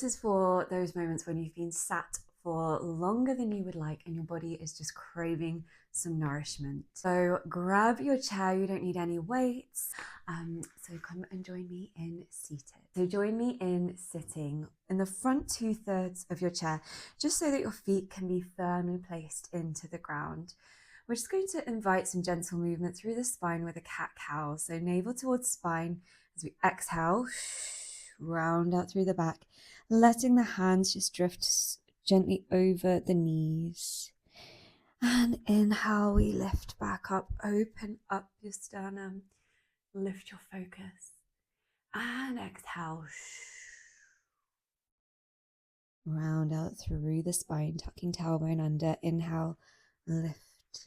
This is for those moments when you've been sat for longer than you would like and your body is just craving some nourishment. So grab your chair, you don't need any weights. So come and join me in seated. So join me in sitting in the front 2/3 of your chair, just so that your feet can be firmly placed into the ground. We're just going to invite some gentle movement through the spine with a cat-cow. So navel towards spine as we exhale, round out through the back, letting the hands just drift gently over the knees. And inhale, we lift back up, open up your sternum, lift your focus. And exhale, round out through the spine, tucking tailbone under. Inhale, lift.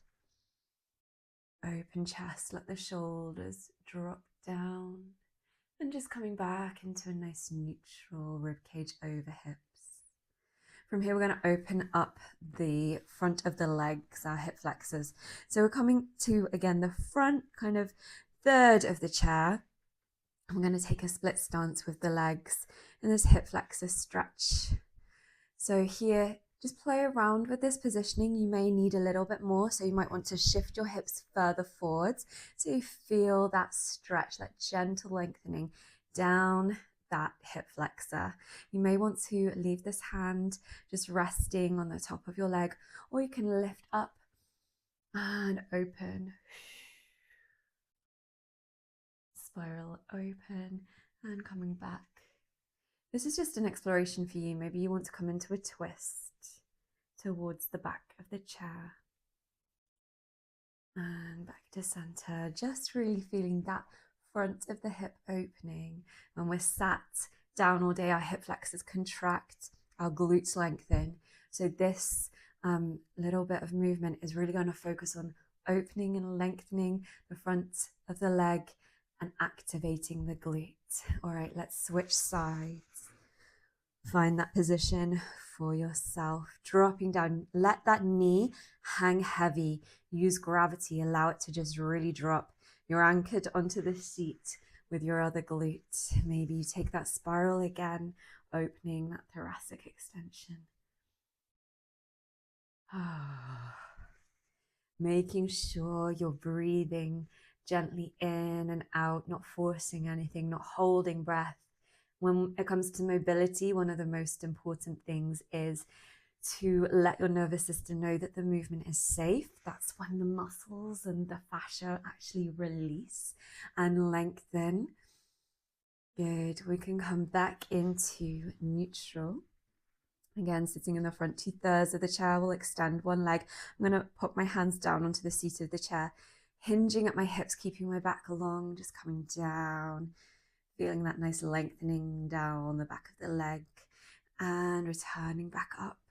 Open chest, let the shoulders drop down. And just coming back into a nice neutral ribcage over hips. From here, we're going to open up the front of the legs, our hip flexors. So we're coming to, again, the front kind of third of the chair. I'm going to take a split stance with the legs in this hip flexor stretch. So here, just play around with this positioning. You may need a little bit more, so you might want to shift your hips further forwards so you feel that stretch, that gentle lengthening down that hip flexor. You may want to leave this hand just resting on the top of your leg, or you can lift up and open. Spiral open and coming back. This is just an exploration for you. Maybe you want to come into a twist towards the back of the chair. And back to center, just really feeling that front of the hip opening. When we're sat down all day, our hip flexors contract, our glutes lengthen. So this little bit of movement is really going to focus on opening and lengthening the front of the leg and activating the glute. All right, let's switch sides. Find that position for yourself. Dropping down, let that knee hang heavy. Use gravity, allow it to just really drop. You're anchored onto the seat with your other glute. Maybe you take that spiral again, opening that thoracic extension. Making sure you're breathing gently in and out, not forcing anything, not holding breath. When it comes to mobility, one of the most important things is to let your nervous system know that the movement is safe. That's when the muscles and the fascia actually release and lengthen. Good. We can come back into neutral. Again, sitting in the front 2/3 of the chair, we'll extend one leg. I'm going to put my hands down onto the seat of the chair, hinging at my hips, keeping my back long, just coming down, feeling that nice lengthening down the back of the leg and returning back up.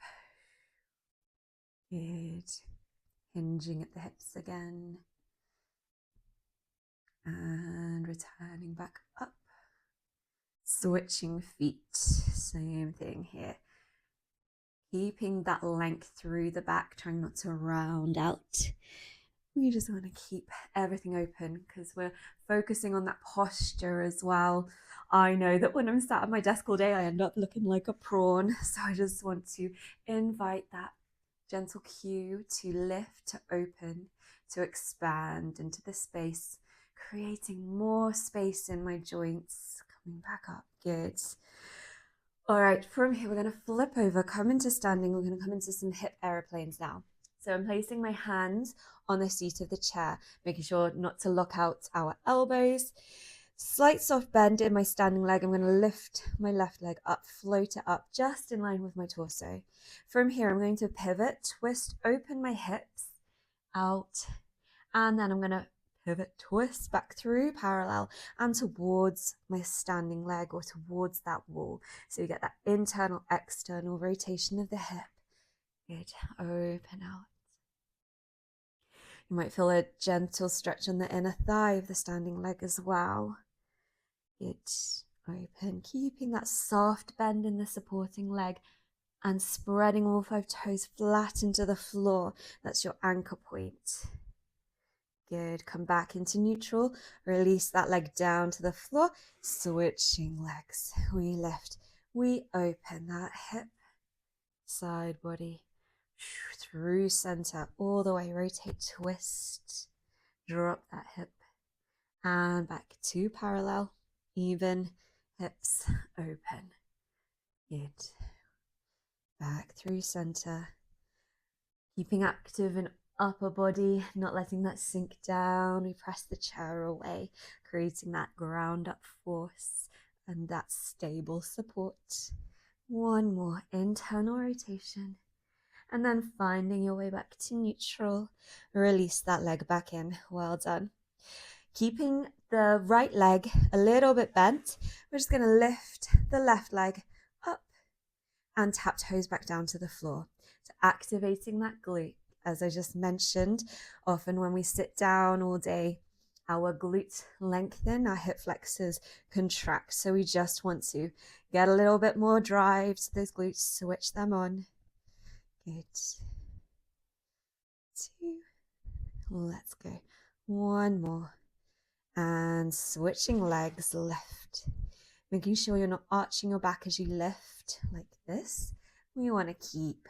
Good. Hinging at the hips again and returning back up. Switching feet, same thing here. Keeping that length through the back, trying not to round out. We just want to keep everything open because we're focusing on that posture as well. I know that when I'm sat at my desk all day, I end up looking like a prawn. So I just want to invite that gentle cue to lift, to open, to expand into the space, creating more space in my joints. Coming back up. Good. All right, from here, we're going to flip over, come into standing. We're going to come into some hip aeroplanes now. So I'm placing my hands on the seat of the chair, making sure not to lock out our elbows. Slight soft bend in my standing leg. I'm going to lift my left leg up, float it up, just in line with my torso. From here, I'm going to pivot, twist, open my hips out, and then I'm going to pivot, twist back through parallel and towards my standing leg or towards that wall. So you get that internal, external rotation of the hip. Good. Open out. You might feel a gentle stretch on the inner thigh of the standing leg as well. Good. Open. Keeping that soft bend in the supporting leg and spreading all 5 toes flat into the floor. That's your anchor point. Good. Come back into neutral. Release that leg down to the floor. Switching legs. We lift. we open that hip, side body, through center, all the way, rotate, twist, drop that hip, and back to parallel, even, hips open. Good. Back through center, keeping active in upper body, not letting that sink down. We press the chair away, creating that ground up force and that stable support. One more internal rotation, and then finding your way back to neutral. Release that leg back in. Well done. Keeping the right leg a little bit bent, we're just going to lift the left leg up and tap toes back down to the floor. So activating that glute. As I just mentioned, often when we sit down all day, our glutes lengthen, our hip flexors contract. So we just want to get a little bit more drive to those glutes, switch them on. Good. 2. Let's go. 1 more. And switching legs, left. Making sure you're not arching your back as you lift like this. We want to keep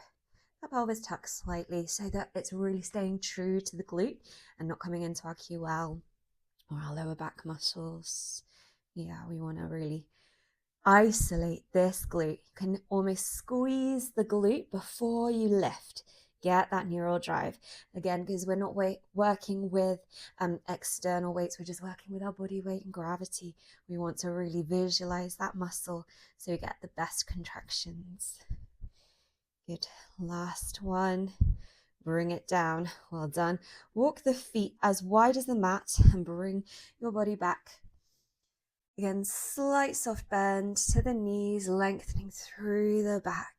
the pelvis tucked slightly so that it's really staying true to the glute and not coming into our QL or our lower back muscles. Yeah, we want to really isolate this glute. You can almost squeeze the glute before you lift. Get that neural drive. Again, because we're not working with external weights, we're just working with our body weight and gravity. We want to really visualize that muscle so we get the best contractions. Good. Last one. Bring it down. Well done. Walk the feet as wide as the mat and bring your body back. Again, slight soft bend to the knees, lengthening through the back.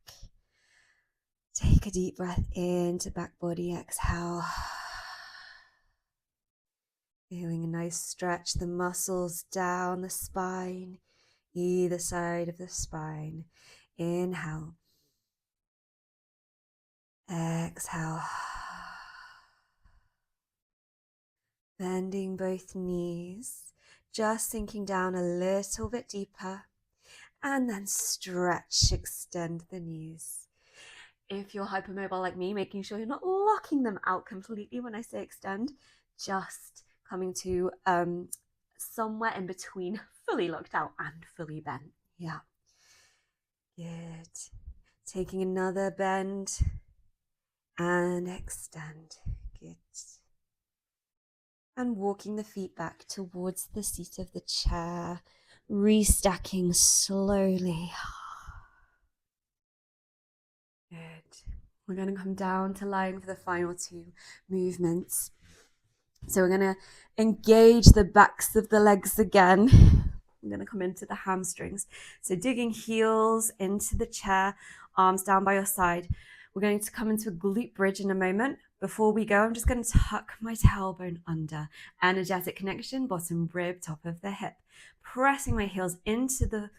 Take a deep breath into back body, exhale. Feeling a nice stretch, the muscles down the spine, either side of the spine. Inhale. Exhale. Bending both knees, just sinking down a little bit deeper, and then stretch, extend the knees. If you're hypermobile like me, making sure you're not locking them out completely when I say extend, just coming to somewhere in between fully locked out and fully bent. Yeah. Good. Taking another bend and extend. Good. And walking the feet back towards the seat of the chair, restacking slowly. Good. We're going to come down to lying for the final 2 movements. So we're going to engage the backs of the legs again. I'm going to come into the hamstrings. So digging heels into the chair, arms down by your side. We're going to come into a glute bridge in a moment. Before we go, I'm just going to tuck my tailbone under. Energetic connection, bottom rib, top of the hip. Pressing my heels into the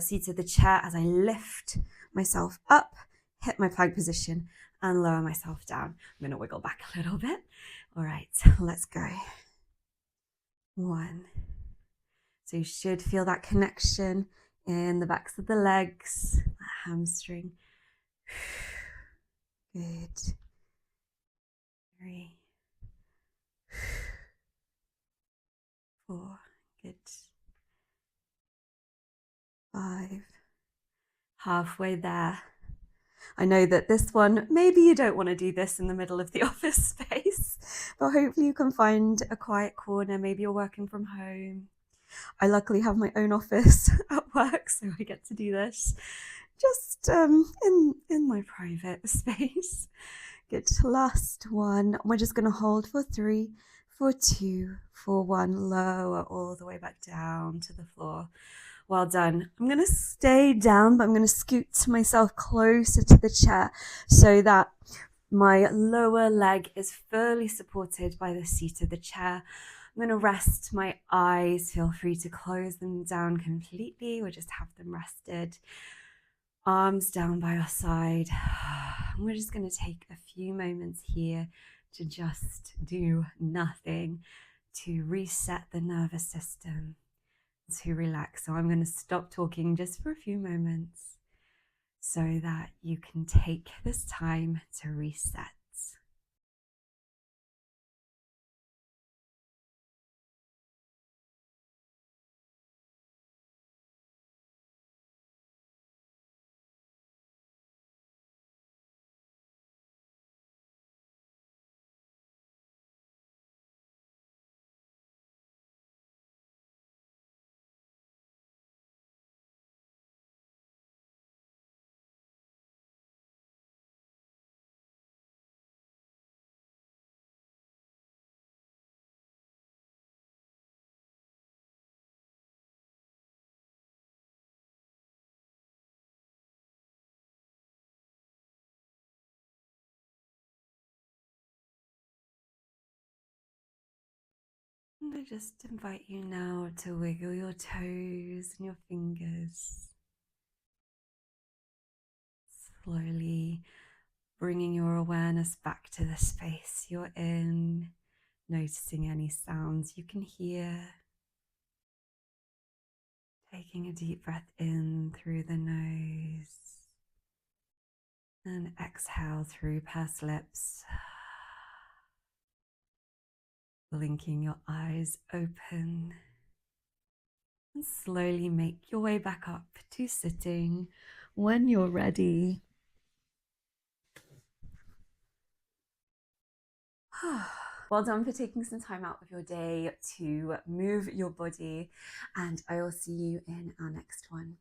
seat of the chair as I lift myself up, hit my plank position, and lower myself down. I'm going to wiggle back a little bit. All right, let's go. 1. So you should feel that connection in the backs of the legs, that hamstring. Good. 3. 4. Good. 5. Halfway there. I know that this one, maybe you don't want to do this in the middle of the office space, but hopefully you can find a quiet corner. Maybe you're working from home. I luckily have my own office at work, so I get to do this just in my private space. Good. Last one. We're just going to hold for 3, for 2, for 1. Lower all the way back down to the floor. Well done. I'm going to stay down, but I'm going to scoot myself closer to the chair so that my lower leg is fully supported by the seat of the chair. I'm going to rest my eyes. Feel free to close them down completely or just have them rested. Arms down by your side. And we're just going to take a few moments here to just do nothing, to reset the nervous system, to relax. So I'm going to stop talking just for a few moments so that you can take this time to reset. I just invite you now to wiggle your toes and your fingers, slowly bringing your awareness back to the space you're in, noticing any sounds you can hear, taking a deep breath in through the nose and exhale through pursed lips, blinking your eyes open, and slowly make your way back up to sitting when you're ready. Well done for taking some time out of your day to move your body, and I will see you in our next one.